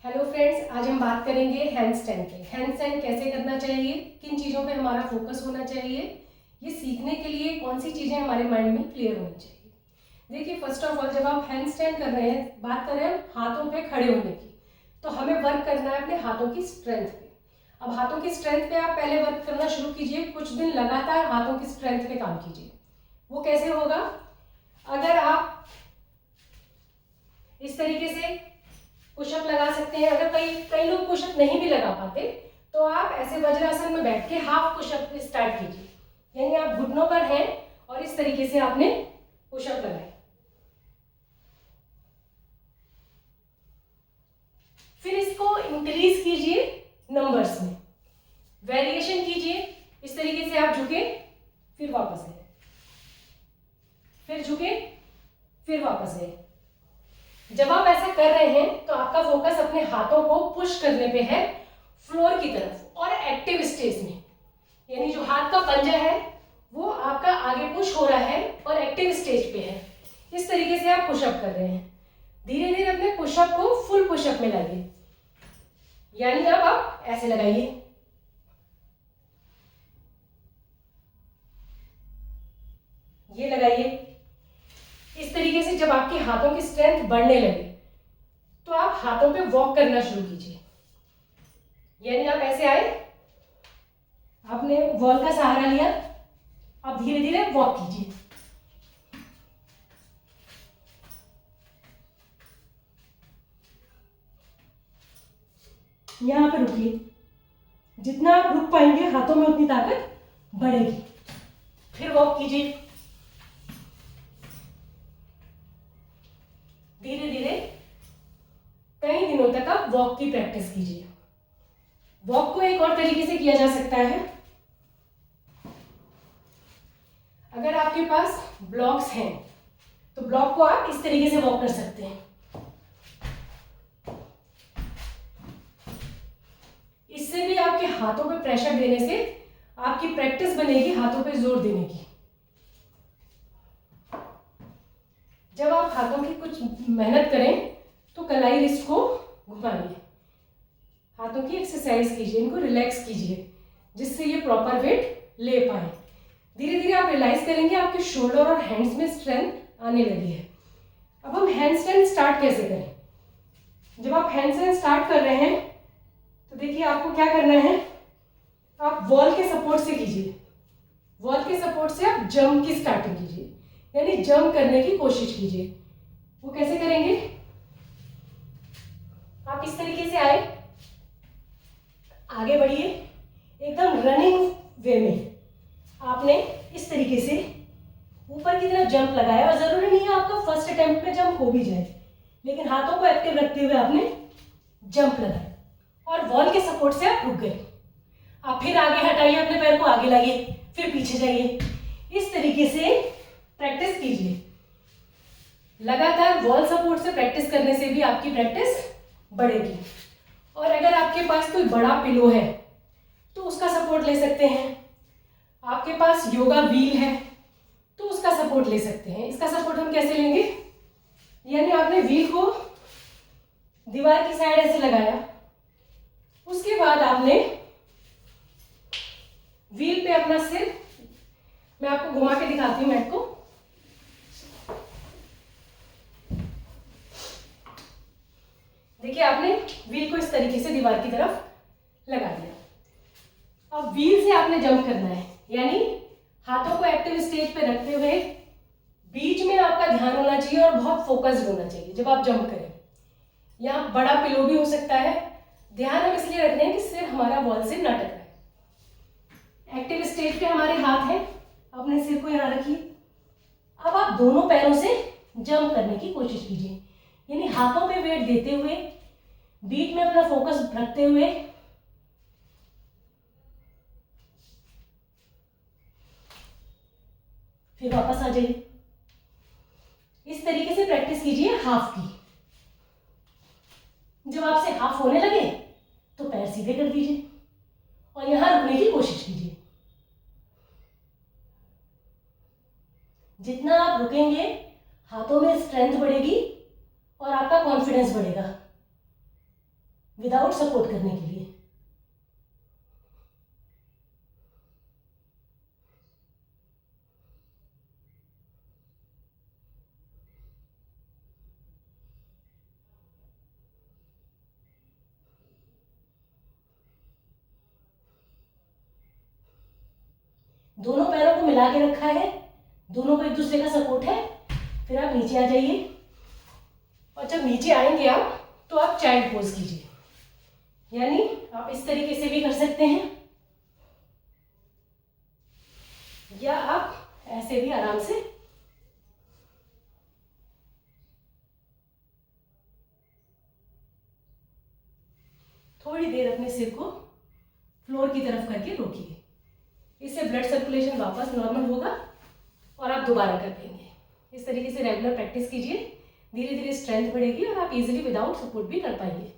Hello friends, आज हम बात करेंगे हैंडस्टैंड पे। हैंडस्टैंड कैसे करना चाहिए, किन चीज़ों पे हमारा फोकस होना चाहिए, ये सीखने के लिए कौन सी चीज़ें हमारे माइंड में क्लियर होनी चाहिए। देखिए, फर्स्ट ऑफ ऑल जब आप हैंडस्टैंड कर रहे हैं, बात करें हम हाथों पे खड़े होने की, तो हमें वर्क करना है अपने हाथों की स्ट्रेंथ पे। अब हाथों की स्ट्रेंथ पे आप पहले वर्क करना शुरू कीजिए, कुछ दिन लगातार हाथों की स्ट्रेंथ पे काम कीजिए। वो कैसे होगा? अगर आप इस तरीके से पुशअप लगा सकते हैं। अगर कई कई लोग पुशअप नहीं भी लगा पाते, तो आप ऐसे वज्रासन में बैठ के हाफ पुशअप स्टार्ट कीजिए। यानी आप घुटनों पर हैं और इस तरीके से आपने पुशअप लगाए। फिर इसको इंक्रीज कीजिए नंबर्स में, वेरिएशन कीजिए। इस तरीके से आप झुके, फिर वापस आए, फिर झुके, फिर वापस आए। जब आप ऐसा कर रहे हैं तो आपका फोकस अपने हाथों को पुश करने पे है फ्लोर की तरफ और एक्टिव स्टेज में। यानी जो हाथ का पंजा है वो आपका आगे पुश हो रहा है और एक्टिव स्टेज पे है। इस तरीके से आप पुशअप कर रहे हैं। धीरे धीरे अपने पुशअप को फुल पुशअप में लाइए। यानी अब आप ऐसे लगाइए, ये लगाइए। इस तरीके से जब आपके हाथों की स्ट्रेंथ बढ़ने लगे तो आप हाथों पे वॉक करना शुरू कीजिए। यानी आप ऐसे आए, आपने वॉल का सहारा लिया, अब धीरे धीरे वॉक कीजिए। यहां पर रुकिए, जितना आप रुक पाएंगे हाथों में उतनी ताकत बढ़ेगी। फिर वॉक कीजिए, धीरे धीरे कई दिनों तक आप वॉक की प्रैक्टिस कीजिए। वॉक को एक और तरीके से किया जा सकता है। अगर आपके पास ब्लॉक्स हैं तो ब्लॉक को आप इस तरीके से वॉक कर सकते हैं। इससे भी आपके हाथों पे प्रेशर देने से आपकी प्रैक्टिस बनेगी हाथों पे जोर देने की। जब आप हाथों की कुछ मेहनत करें तो कलाई रिस्ट को घुमाइए, हाथों की एक्सरसाइज कीजिए, इनको रिलैक्स कीजिए, जिससे ये प्रॉपर वेट ले पाए। धीरे धीरे आप रियलाइज करेंगे आपके शोल्डर और हैंड्स में स्ट्रेंथ आने लगी है। अब हम हैंड स्टैंड स्टार्ट कैसे करें? जब आप हैंड स्टैंड स्टार्ट कर रहे हैं तो देखिए आपको क्या करना है, आप वॉल के सपोर्ट से कीजिए। वॉल के सपोर्ट से आप जंप की स्टार्टिंग कीजिए, यानी जंप करने की कोशिश कीजिए। वो कैसे करेंगे? आप इस तरीके से आए, आगे बढ़िए, एकदम रनिंग वे में आपने इस तरीके से ऊपर की तरफ जंप लगाया। और जरूरी नहीं है आपका फर्स्ट अटेम्प्ट में जंप हो भी जाए, लेकिन हाथों को एक्टिव रखते हुए आपने जंप लगाया और वॉल के सपोर्ट से आप रुक गए। आप फिर आगे हटाइए, अपने पैर को आगे लाइए, फिर पीछे जाइए। इस तरीके से प्रैक्टिस कीजिए। लगातार वॉल सपोर्ट से प्रैक्टिस करने से भी आपकी प्रैक्टिस बढ़ेगी। और अगर आपके पास कोई बड़ा पिलो है तो उसका सपोर्ट ले सकते हैं। आपके पास योगा व्हील है तो उसका सपोर्ट ले सकते हैं। इसका सपोर्ट हम कैसे लेंगे? यानी आपने व्हील को दीवार की साइड ऐसे लगाया, उसके बाद आपने व्हील पे अपना सिर, मैं आपको घुमा के दिखाती हूं मैट को। देखिए, आपने व्हील को इस तरीके से दीवार की तरफ लगा दिया। अब व्हील से आपने जंप करना है, यानी हाथों को एक्टिव स्टेज पे रखते हुए बीच में आपका ध्यान होना चाहिए और बहुत फोकस्ड होना चाहिए जब आप जंप करें। यहाँ बड़ा पिलो भी हो सकता है। ध्यान हम इसलिए रखते हैं कि सिर हमारा वॉल से न टकराए। एक्टिव स्टेज पे हमारे हाथ हैं, अपने सिर को यहाँ रखिए। अब आप दोनों पैरों से जंप करने की कोशिश कीजिए, यानी हाथों पे वेट देते हुए, बीच में अपना फोकस रखते हुए फिर वापस आ जाइए। इस तरीके से प्रैक्टिस कीजिए हाफ की। जब आपसे हाफ होने लगे तो पैर सीधे कर दीजिए और यहां रुकने की कोशिश कीजिए। जितना आप रुकेंगे हाथों में स्ट्रेंथ बढ़ेगी और आपका कॉन्फिडेंस बढ़ेगा। विदाउट सपोर्ट करने के लिए। दोनों पैरों को मिला के रखा है, दोनों को एक दूसरे का सपोर्ट है। फिर आप नीचे आ जाइए और जब नीचे आएंगे आप तो आप चाइल्ड पोज कीजिए, यानी आप इस तरीके से भी कर सकते हैं या आप ऐसे भी आराम से थोड़ी देर अपने सिर को फ्लोर की तरफ करके रोकिए। इससे ब्लड सर्कुलेशन वापस नॉर्मल होगा और आप दोबारा कर देंगे। इस तरीके से रेगुलर प्रैक्टिस कीजिए, धीरे धीरे स्ट्रेंथ बढ़ेगी और आप इजीली विदाउट सपोर्ट भी कर पाएंगे।